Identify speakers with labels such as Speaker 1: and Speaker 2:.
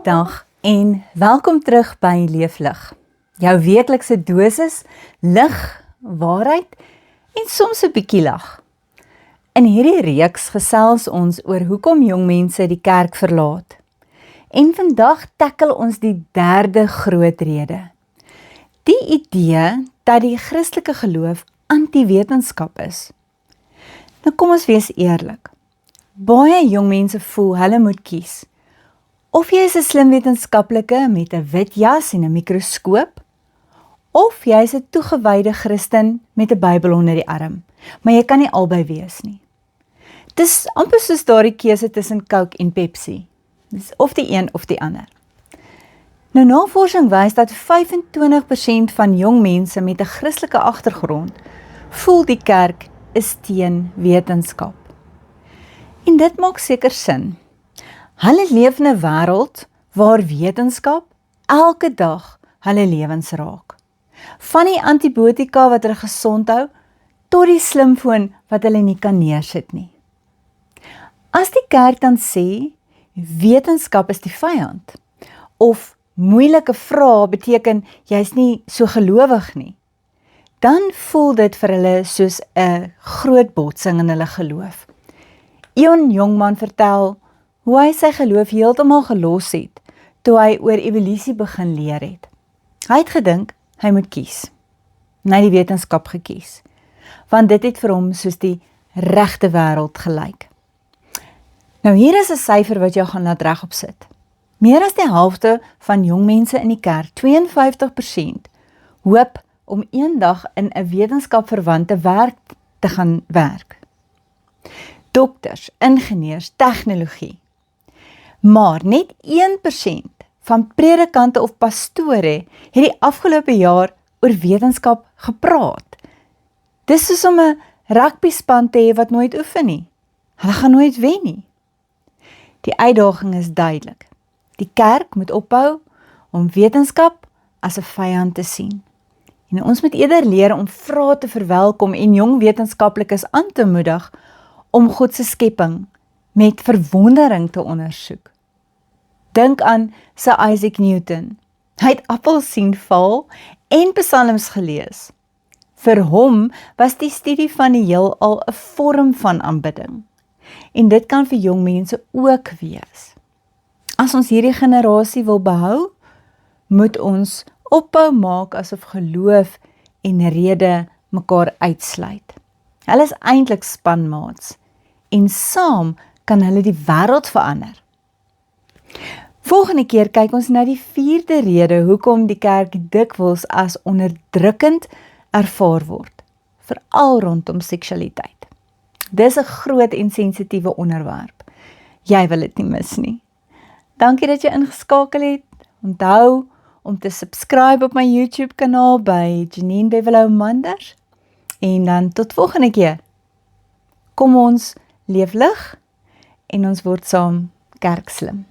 Speaker 1: Dag en welkom terug by Leeflig. Jou weeklikse dosis lig, waarheid en soms 'n bietjie lag. In hierdie reeks gesels ons oor hoekom jong mense die kerk verlaat. En vandag tackle ons die derde groot rede. Die idee dat die Christelike geloof anti-wetenskap is. Nou kom ons wees eerlik. Baie jong mense voel hulle moet kies. Of jy is 'n slim wetenskaplike met 'n wit jas en 'n mikroskoop, of jy is 'n toegewyde Christen met 'n Bybel onder die arm, maar jy kan nie albei wees nie. Dis amper soos daardie keuse tussen Coke en Pepsi. Dis of die een of die ander. Nou navorsing wys dat 25% van jong mense met 'n Christelike agtergrond voel die kerk is teen wetenskap. En dit maak seker sin. Hulle leef in 'n wêreld waar wetenskap elke dag hulle lewens raak. Van die antibiotika wat hulle gesond hou, tot die slimfoon wat hulle nie kan neersit nie. As die kerk dan sê, wetenskap is die vyand, of moeilike vrae beteken jy's nie so gelowig nie, dan voel dit vir hulle soos 'n groot botsing in hulle geloof. Een jongman vertel hoe hy sy geloof heeltemal gelos het, toe hy oor evolusie begin leer het. Hy het gedink, hy moet kies. En hy het die wetenskap gekies, want dit het vir hom soos die regte wêreld gelyk. Nou hier is 'n syfer wat jou gaan laat regop sit. Meer as die helfte van jong mense in die kerk, 52%, hoop om eendag in 'n wetenskapverwante werk te gaan werk. Dokters, ingenieurs, tegnologie. Maar net 1% van predikante of pastore het die afgelope jaar oor wetenskap gepraat. Dis soos om 'n rugbyspan te hê wat nooit oefen nie. Hulle gaan nooit wen nie. Die uitdaging is duidelik. Die kerk moet ophou om wetenskap as 'n vyand te sien. En ons moet eerder leer om vrae te verwelkom en jong wetenskaplikes aan te moedig om God se skepping met verwondering te ondersoek. Dink aan Sir Isaac Newton. Hy het appels sien val en psalms gelees. Vir hom was die studie van die heelal 'n vorm van aanbidding. En dit kan vir jong mense ook wees. As ons hierdie generasie wil behou, moet ons ophou maak asof geloof en rede mekaar uitsluit. Hulle is eintlik spanmaats en saam kan hulle die wêreld verander. Volgende keer kyk ons na die 4de rede hoekom die kerk dikwels as onderdrukkend ervaar word, veral rondom seksualiteit. Dis 'n groot en sensitiewe onderwerp. Jy wil dit nie mis nie. Dankie dat jy ingeskakel het. Onthou om te subscribe op my YouTube kanaal by Janine Bevelou Manders. En dan tot volgende keer. Kom ons leef lig en ons word saam kerkslim.